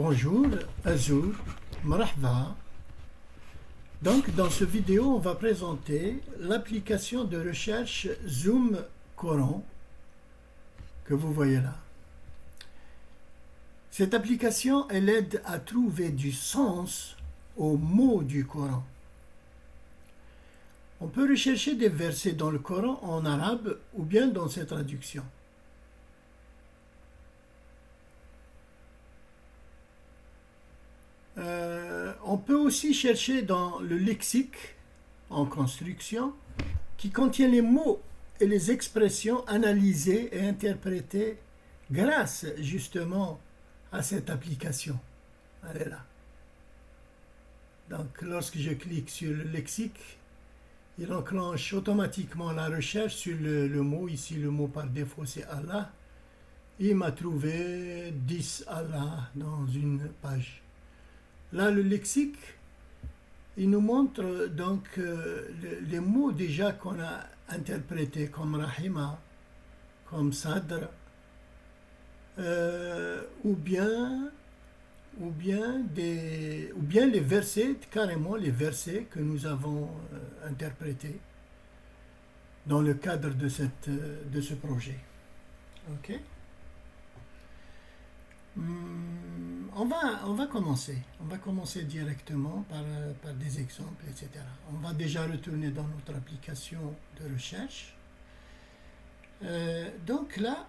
Bonjour, Azur, Marhaba. Donc, dans cette vidéo, on va présenter l'application de recherche Zoom Coran que vous voyez là. Cette application, elle aide à trouver du sens aux mots du Coran. On peut rechercher des versets dans le Coran en arabe ou bien dans ses traductions. On peut aussi chercher dans le lexique en construction qui contient les mots et les expressions analysées et interprétées grâce justement à cette application. Elle est là. Donc lorsque je clique sur le lexique, il enclenche automatiquement la recherche sur le mot. Ici, le mot par défaut, c'est Allah. Il m'a trouvé 10 Allah dans une page. Là, le lexique, il nous montre donc les mots déjà qu'on a interprétés comme Rahima, comme Sadr, ou bien les versets, carrément les versets que nous avons interprétés dans le cadre de ce projet. Ok. On va commencer. On va commencer directement par des exemples, etc. On va déjà retourner dans notre application de recherche. Donc là,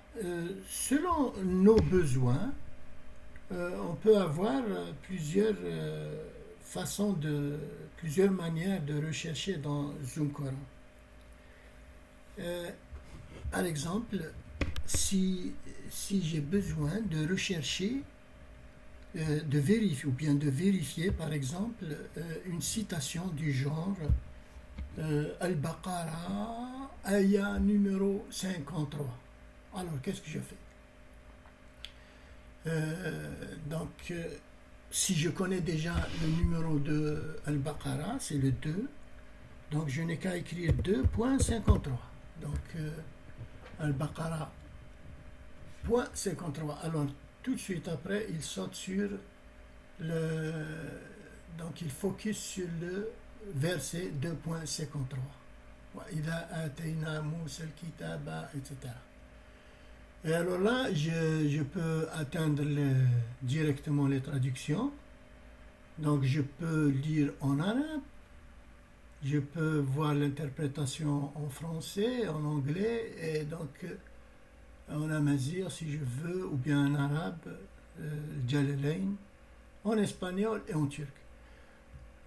selon nos besoins, on peut avoir plusieurs plusieurs manières de rechercher dans Zoom Coran. Par exemple, si j'ai besoin de rechercher, de vérifier par exemple une citation du genre Al-Baqarah, ayah numéro 53. Alors, qu'est-ce que je fais? Si je connais déjà le numéro de Al-Baqarah, c'est le 2, donc je n'ai qu'à écrire 2.53. Donc, Al-Baqarah, point 53. Alors, tout de suite après, il saute sur donc il focus sur le verset 2.53. Ida atayna Moussa al-kitaba, etc. Et alors là, je peux atteindre directement les traductions. Donc, je peux lire en arabe. Je peux voir l'interprétation en français, en anglais, et donc en amazigh si je veux, ou bien en arabe, Jalalain, en espagnol et en turc.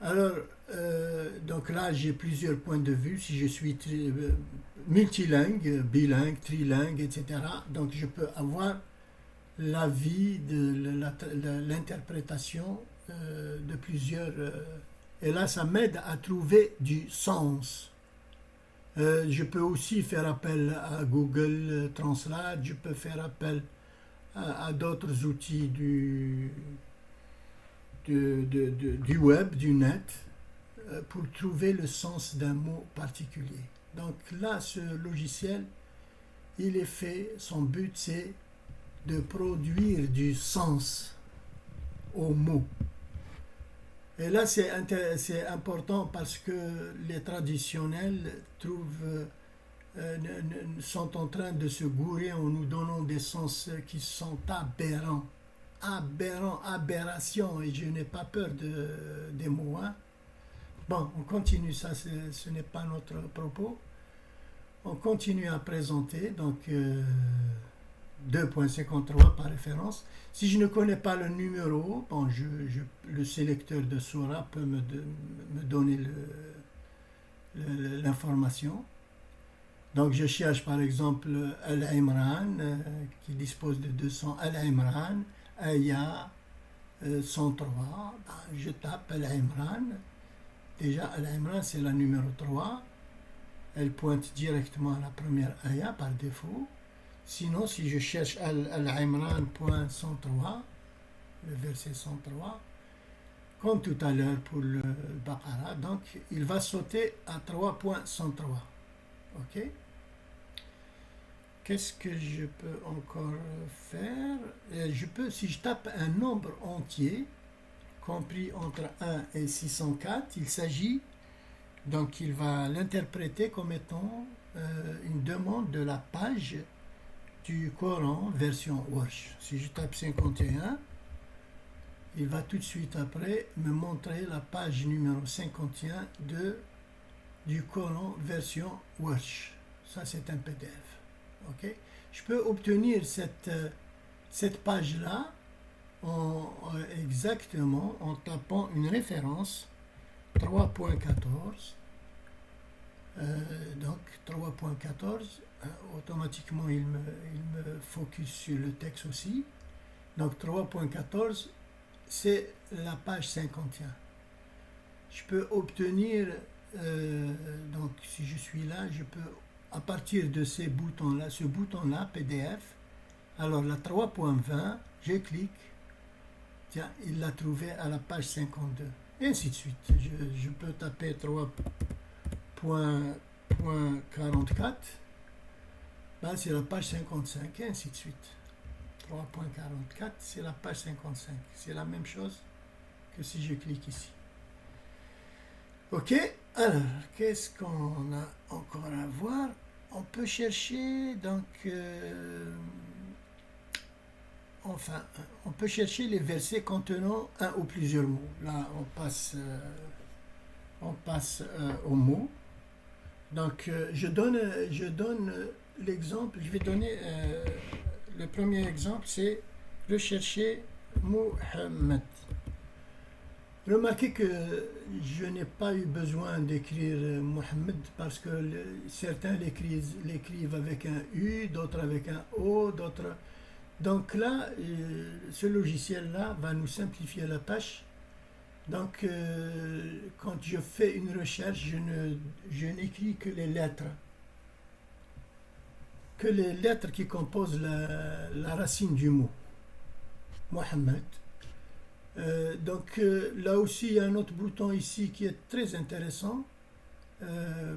Alors, donc là, j'ai plusieurs points de vue. Si je suis multilingue, bilingue, trilingue, etc., donc je peux avoir l'avis de l'interprétation de plusieurs. Et là, ça m'aide à trouver du sens. Je peux aussi faire appel à Google Translate, je peux faire appel à d'autres outils du web, du net, pour trouver le sens d'un mot particulier. Donc là, ce logiciel, il est fait, son but c'est de produire du sens aux mots. Et là, c'est important parce que les traditionnels sont en train de se gourer en nous donnant des sens qui sont aberrants. Aberration, et je n'ai pas peur des mots. Hein. Bon, on continue, ça ce n'est pas notre propos. On continue à présenter, donc 2.53 par référence. Si je ne connais pas le numéro, bon, le sélecteur de Sura peut me donner l'information. Donc je cherche par exemple Al-Imran, qui dispose de 200, Al-Imran, Ayah 103, ben, je tape Al-Imran. Déjà Al-Imran c'est la numéro 3, elle pointe directement à la première Ayah par défaut. Sinon, si je cherche Al-Imran.103, le verset 103, comme tout à l'heure pour le Baqarah, donc il va sauter à 3.103. Ok? qu'est-ce que je peux encore faire? Je peux, si je tape un nombre entier, compris entre 1 et 604, il s'agit, donc il va l'interpréter comme étant une demande de la page du Coran version Warsh. Si je tape 51, il va tout de suite après me montrer la page numéro 51 du Coran version Warsh. Ça, c'est un PDF. Okay? Je peux obtenir cette page-là exactement en tapant une référence 3.14. Donc 3.14, automatiquement il me focus sur le texte aussi. Donc 3.14, c'est la page 51. Je peux obtenir, donc si je suis là, je peux, à partir de ces boutons-là, ce bouton-là, PDF, alors la 3.20, je clique, tiens, il l'a trouvé à la page 52, et ainsi de suite. Je peux taper 3.44, là c'est la page 55, et ainsi de suite. 3.44, c'est la page 55. C'est la même chose que si je clique ici. Ok, alors, qu'est-ce qu'on a encore à voir? On peut chercher, donc, on peut chercher les versets contenant un ou plusieurs mots. Là, on passe aux mots. Donc, je donne l'exemple, je vais donner... le premier exemple, c'est rechercher Muhammad. Remarquez que je n'ai pas eu besoin d'écrire Muhammad parce que certains l'écrivent avec un U, d'autres avec un O, d'autres... Donc là, ce logiciel-là va nous simplifier la tâche. Donc, quand je fais une recherche, je n'écris que les lettres. Que les lettres qui composent la racine du mot. Mohammed. Donc là aussi, il y a un autre bouton ici qui est très intéressant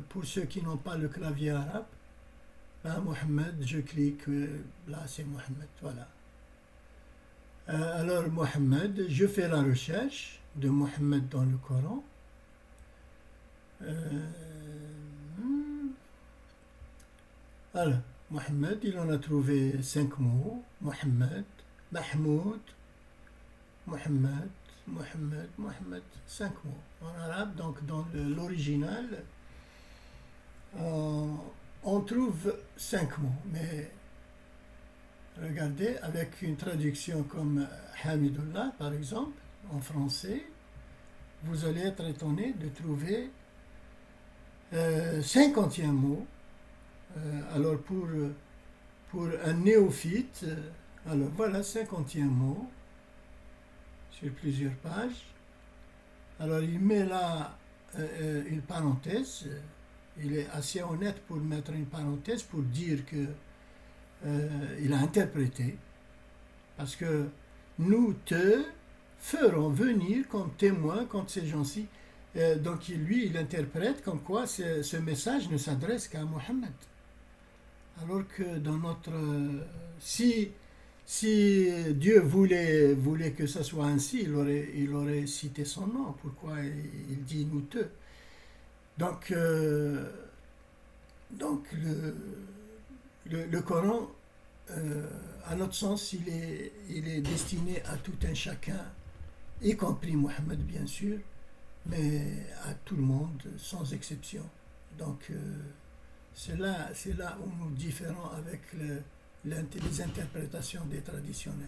pour ceux qui n'ont pas le clavier arabe. Là, Mohammed, je clique, là c'est Mohammed, voilà. Alors Mohammed, je fais la recherche de Mohammed dans le Coran. Alors, Mohammed, il en a trouvé 5 mots. Mohammed, Mahmoud, Mohammed, Mohammed, Mohammed, 5 mots en arabe. Donc dans l'original, on trouve 5 mots. Mais regardez, avec une traduction comme Hamidullah, par exemple, en français, vous allez être étonné de trouver 51 mots. Alors pour un néophyte, alors voilà 51 mots sur plusieurs pages. Alors il met là une parenthèse, il est assez honnête pour mettre une parenthèse pour dire que il a interprété, parce que nous te ferons venir comme témoins contre ces gens-ci. Donc lui, il interprète comme quoi ce message ne s'adresse qu'à Mohammed. Alors que dans notre... si Dieu voulait que ça soit ainsi, il aurait cité son nom. Pourquoi il dit nous te? Donc le Coran, à notre sens, il est destiné à tout un chacun, y compris Mohammed bien sûr, mais à tout le monde, sans exception. Donc c'est là où nous différons avec les interprétations des traditionnels.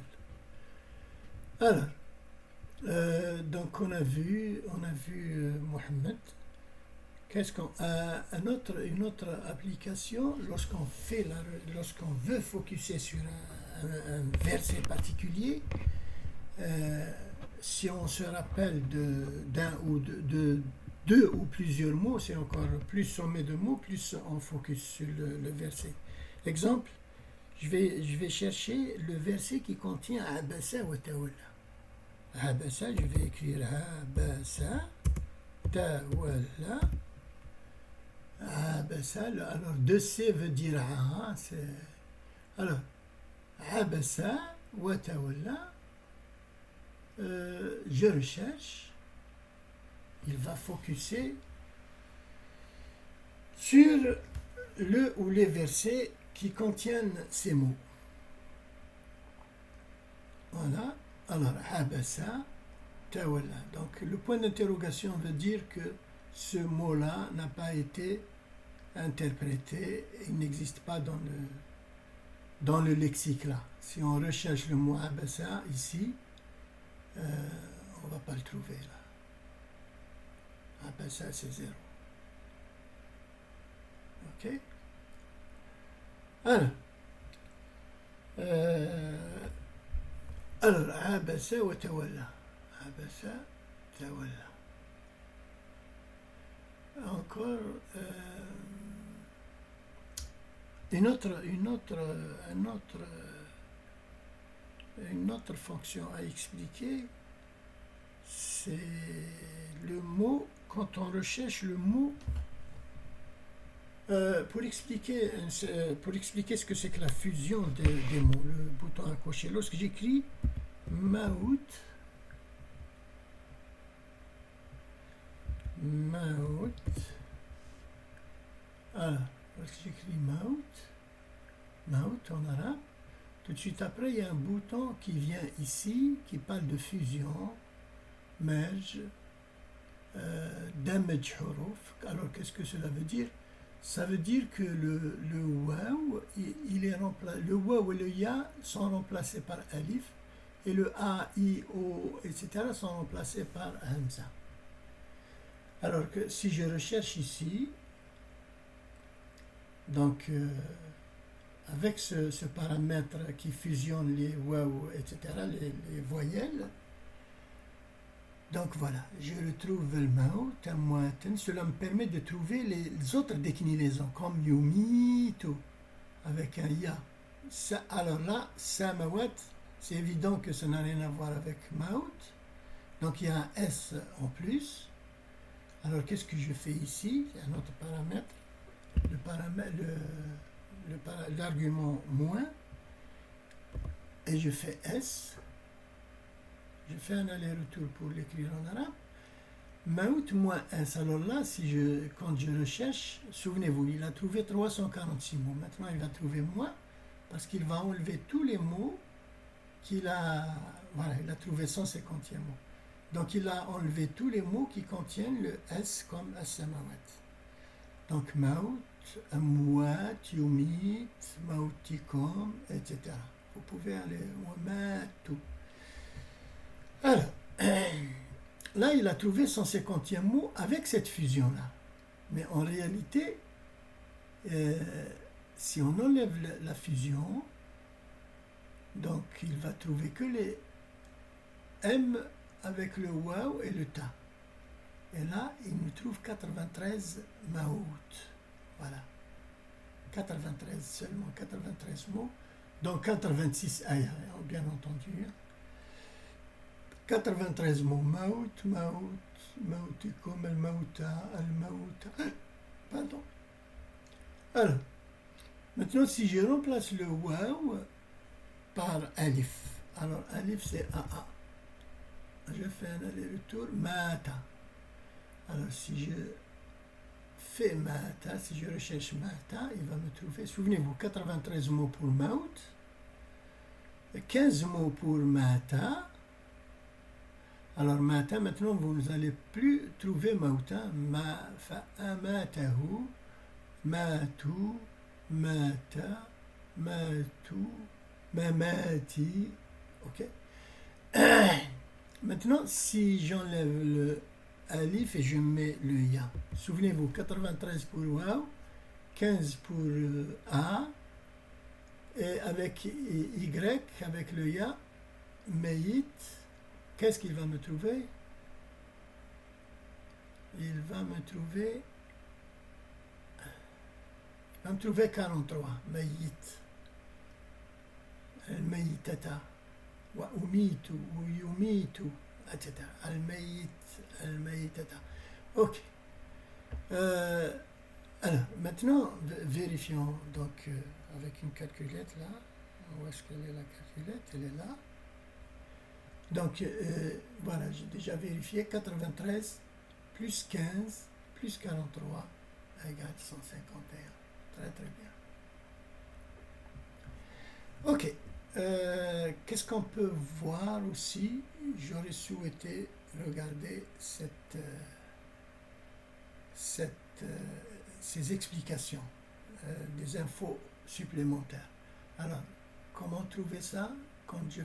Alors, donc on a vu Mohammed. Une autre application, lorsqu'on veut focuser sur un verset particulier, si on se rappelle d'un ou de deux ou plusieurs mots, c'est encore plus on met de mots, plus on focus sur le verset. Exemple, je vais chercher le verset qui contient Abasa wa Tawalla. Abasa, je vais écrire Abasa, Tawalla. Abasa, alors 2C veut dire c'est Alors, abasa wa tawalla, je recherche, il va focuser sur le ou les versets qui contiennent ces mots. Voilà. Alors, habasa, tawalla. Donc, le point d'interrogation veut dire que ce mot-là n'a pas été interprété, il n'existe pas dans le lexique là. Si on recherche le mot habasa ici, on ne va pas le trouver là. Habasa, c'est 0. Ok? Alors, abasa wa tawalla. Abasa, tawalla. Encore une autre fonction à expliquer, c'est le mot, quand on recherche le mot, pour expliquer ce que c'est que la fusion des mots, le bouton à cocher, lorsque j'écris maout, alors, lorsque j'écris maout en arabe, tout de suite après, il y a un bouton qui vient ici, qui parle de fusion, merge, damage huruf. Alors, qu'est-ce que cela veut dire? Ça veut dire que le waw, il est remplacé, le waw et le ya sont remplacés par alif, et le a, i, o, etc. sont remplacés par hamza. Alors que si je recherche ici, donc avec ce paramètre qui fusionne les waw, etc., les voyelles, donc voilà, je retrouve le maout, cela me permet de trouver les autres déclinaisons, comme yumitu, avec un ya. Alors là, samawat, c'est évident que ça n'a rien à voir avec maout, donc il y a un S en plus. Alors qu'est-ce que je fais ici? C'est un autre paramètre, l'argument moins, et je fais S. Je fais un aller-retour pour l'écrire en arabe. Maout moins S. Alors là, quand je recherche, souvenez-vous, il a trouvé 346 mots. Maintenant, il va trouver moins parce qu'il va enlever tous les mots qu'il a. Voilà, il a trouvé 150e mot. Donc, il a enlevé tous les mots qui contiennent le S comme as-samawat. Donc, maout, amwat, yumit, maoutikum, etc. Vous pouvez aller au matou. Alors, là, il a trouvé son 50e mot avec cette fusion-là. Mais en réalité, si on enlève la fusion, donc il va trouver que les M avec le waw et le ta. Et là, il nous trouve 93 maout. Voilà. 93, seulement 93 mots. Donc 86 ayah, bien entendu. 93 mots, maout, maoutikum, al-maouta, pardon. Alors, maintenant, si je remplace le waw par alif, alors alif c'est AA. Je fais un aller-retour, mata. Alors, si je fais mata, si je recherche mata, il va me trouver, souvenez-vous, 93 mots pour maout, 15 mots pour mata. Alors, mata, maintenant, vous n'allez plus trouver mauta. Matahu, matu, mata, matu, mamati. Ok. Maintenant, si j'enlève le alif et je mets le ya. Souvenez-vous, 93 pour waw, 15 pour a, et avec y, avec le ya, meyit. Qu'est-ce qu'il va me trouver? Il va me trouver 43, mayit. Al-mayitata. Wa umitu, ou yumitu, etc. Al-mayit, al-mayitata. Ok. Alors, maintenant, vérifions donc avec une calculette là. Où est-ce qu'elle est la calculette? Elle est là. Donc, voilà, j'ai déjà vérifié. 93 plus 15 plus 43 égale 151. Très, très bien. Ok. Qu'est-ce qu'on peut voir aussi? J'aurais souhaité regarder ces explications, des infos supplémentaires. Alors, comment trouver ça? Quand je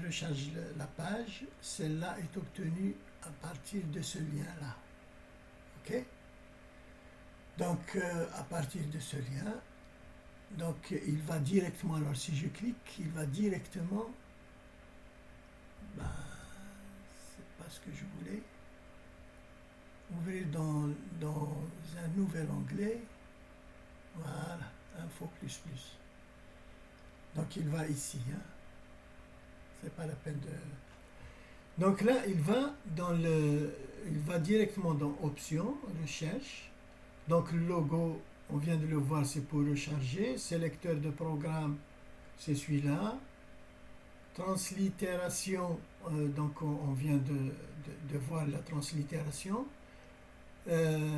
recharge la page, celle-là est obtenue à partir de ce lien-là. Ok? Donc, à partir de ce lien, donc il va directement, alors si je clique, il va directement, c'est pas ce que je voulais, ouvrir dans un nouvel onglet, voilà, Info++. Donc il va ici, hein. C'est pas la peine de... Donc là, il va directement dans Options, Recherche. Donc le logo, on vient de le voir, c'est pour recharger. Sélecteur de programme, c'est celui-là. Translittération, donc on vient de voir la translittération. Là,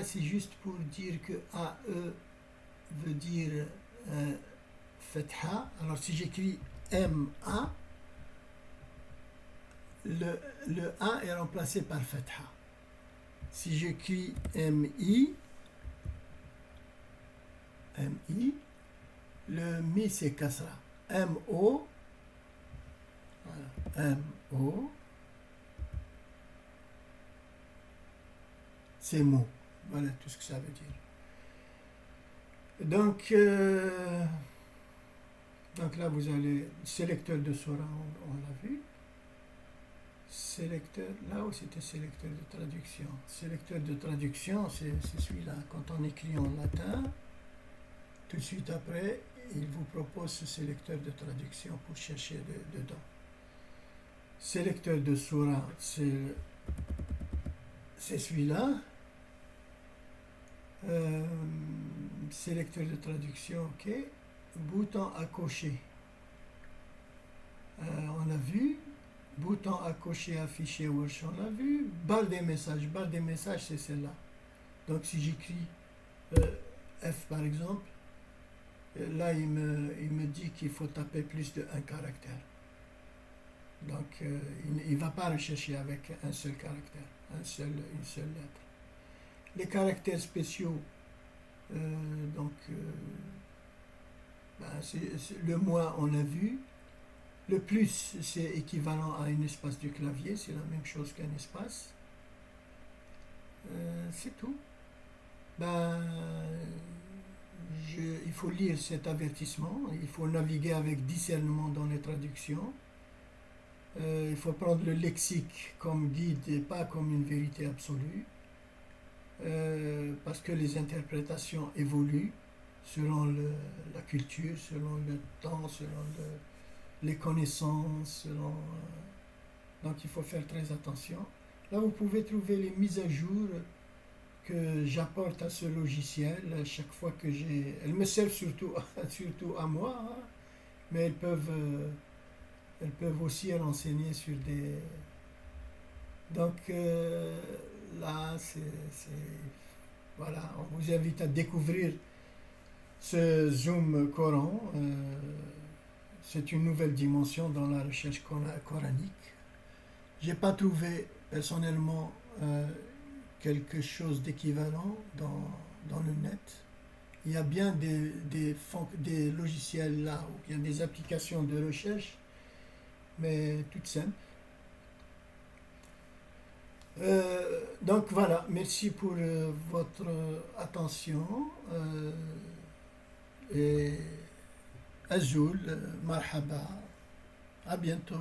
c'est juste pour dire que AE veut dire Fetha. Alors si j'écris MA, le A est remplacé par Fetha. Si j'écris MI, le Mi c'est Kasra. MO, voilà, MO, c'est mot. Voilà tout ce que ça veut dire. Donc là, vous allez, sélecteur de Sora, on l'a vu. Sélecteur, là où c'était sélecteur de traduction. Sélecteur de traduction, c'est celui-là. Quand on écrit en latin, tout de suite après, il vous propose ce sélecteur de traduction pour chercher dedans. Sélecteur de Sora, c'est celui-là. Sélecteur de traduction, ok. Bouton à cocher. On a vu. Bouton à cocher, afficher, Watch, on l'a vu. Barre des messages, c'est celle-là. Donc si j'écris F par exemple, là il me dit qu'il faut taper plus d'un caractère. Donc il ne va pas rechercher avec un seul caractère, une seule lettre. Les caractères spéciaux, le moins on a vu. Le plus, c'est équivalent à un espace du clavier, c'est la même chose qu'un espace. C'est tout. Il faut lire cet avertissement, il faut naviguer avec discernement dans les traductions. Il faut prendre le lexique comme guide et pas comme une vérité absolue. Parce que les interprétations évoluent selon la culture, selon le temps, selon les connaissances, donc il faut faire très attention. Là, vous pouvez trouver les mises à jour que j'apporte à ce logiciel chaque fois que j'ai... Elles me servent surtout à moi, hein, mais elles peuvent aussi renseigner sur des... Donc là, voilà, on vous invite à découvrir ce Zoom Coran. C'est une nouvelle dimension dans la recherche coranique. Je n'ai pas trouvé personnellement quelque chose d'équivalent dans le net. Il y a bien des logiciels là, où il y a des applications de recherche, mais toutes simples. Donc voilà, merci pour votre attention. Et Azul, marhaba, à bientôt.